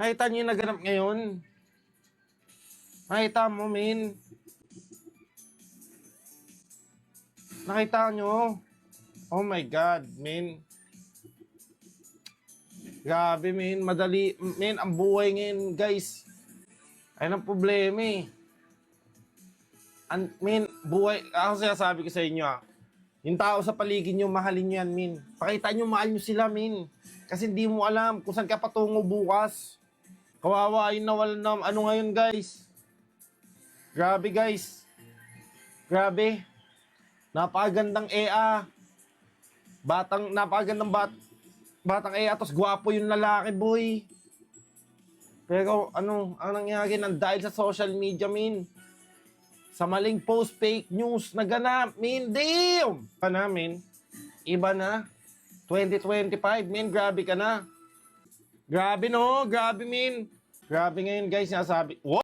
Nakita niyo yung naganap ngayon? Nakita mo, min? Nakita niyo? Oh my God, min. Grabe, min. Madali. Min, ang buhay ngayon, guys. Ayun ang problema eh. Min, buhay. Ako sinasabi ko sa inyo yung tao sa paligid nyo, mahalin nyo yan, min. Pakita nyo, mahal nyo sila, min. Kasi hindi mo alam kung saan ka patungo bukas. Kawawa yung nawalan ng ano ngayon, guys. Grabe, guys. Grabe. Napakagandang EA. Batang EA, tapos gwapo yung lalaki, boy. Pero ano, ang nangyari nang dahil sa social media, min. Sa maling post, fake news, naganap, min. Damn! Iba na, min. Iba na. 2025, min. Grabe ka na. Grabe, no? Grabe, min. Grabe ngayon, guys. Sinasabi. What?